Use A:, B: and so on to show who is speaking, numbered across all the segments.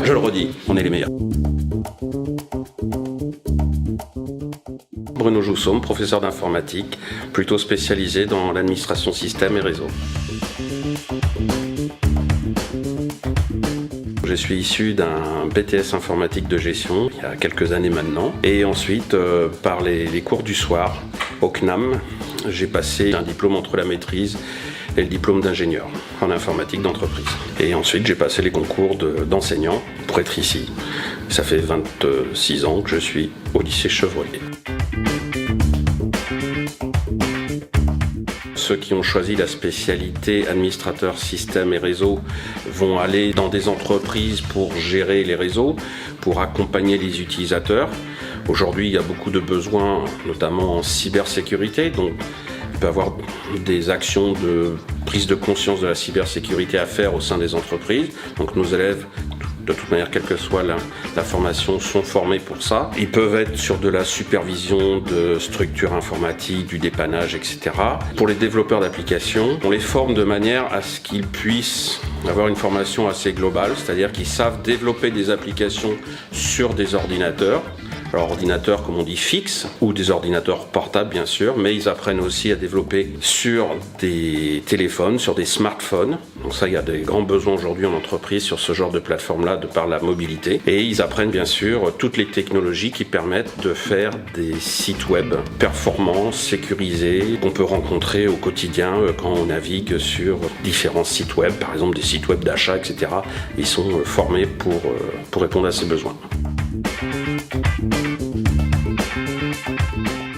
A: Je le redis, on est les meilleurs. Bruno Joussomme, professeur d'informatique, plutôt spécialisé dans l'administration système et réseau. Je suis issu d'un BTS informatique de gestion, il y a quelques années maintenant. Et ensuite, par les cours du soir, au CNAM, j'ai passé un diplôme entre la maîtrise et le diplôme d'ingénieur en informatique d'entreprise. Et ensuite, j'ai passé les concours d'enseignant pour être ici. Ça fait 26 ans que je suis au lycée Chevrolier. Ceux qui ont choisi la spécialité administrateur système et réseau vont aller dans des entreprises pour gérer les réseaux, pour accompagner les utilisateurs. Aujourd'hui, il y a beaucoup de besoins, notamment en cybersécurité. Donc, il peut y avoir des actions de prise de conscience de la cybersécurité à faire au sein des entreprises. Donc, nos élèves, de toute manière, quelle que soit la formation, sont formés pour ça. Ils peuvent être sur de la supervision de structures informatiques, du dépannage, etc. Pour les développeurs d'applications, on les forme de manière à ce qu'ils puissent avoir une formation assez globale, c'est-à-dire qu'ils savent développer des applications sur des ordinateurs. Alors ordinateurs comme on dit fixes ou des ordinateurs portables bien sûr, mais ils apprennent aussi à développer sur des téléphones, sur des smartphones. Donc ça, il y a des grands besoins aujourd'hui en entreprise sur ce genre de plateforme-là de par la mobilité. Et ils apprennent bien sûr toutes les technologies qui permettent de faire des sites web performants, sécurisés, qu'on peut rencontrer au quotidien quand on navigue sur différents sites web, par exemple des sites web d'achat, etc. Ils sont formés pour répondre à ces besoins.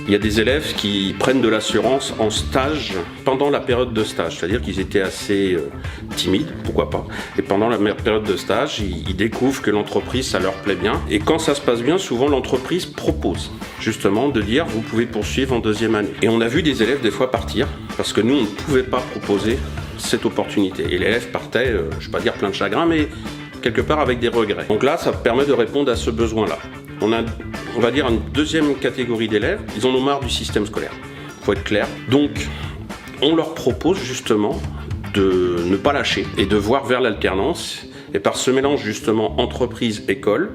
A: Il y a des élèves qui prennent de l'assurance en stage pendant la période de stage, c'est-à-dire qu'ils étaient assez timides, pourquoi pas. Et pendant la période de stage, ils découvrent que l'entreprise, ça leur plaît bien. Et quand ça se passe bien, souvent l'entreprise propose justement de dire vous pouvez poursuivre en deuxième année. Et on a vu des élèves des fois partir parce que nous, on ne pouvait pas proposer cette opportunité. Et l'élève partait, je ne vais pas dire plein de chagrin, mais quelque part avec des regrets. Donc là, ça permet de répondre à ce besoin-là. On va dire une deuxième catégorie d'élèves, ils en ont marre du système scolaire, il faut être clair. Donc, on leur propose justement de ne pas lâcher et de voir vers l'alternance. Et par ce mélange justement entreprise-école,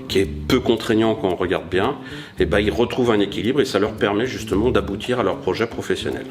A: qui est peu contraignant quand on regarde bien, et ils retrouvent un équilibre et ça leur permet justement d'aboutir à leur projet professionnel.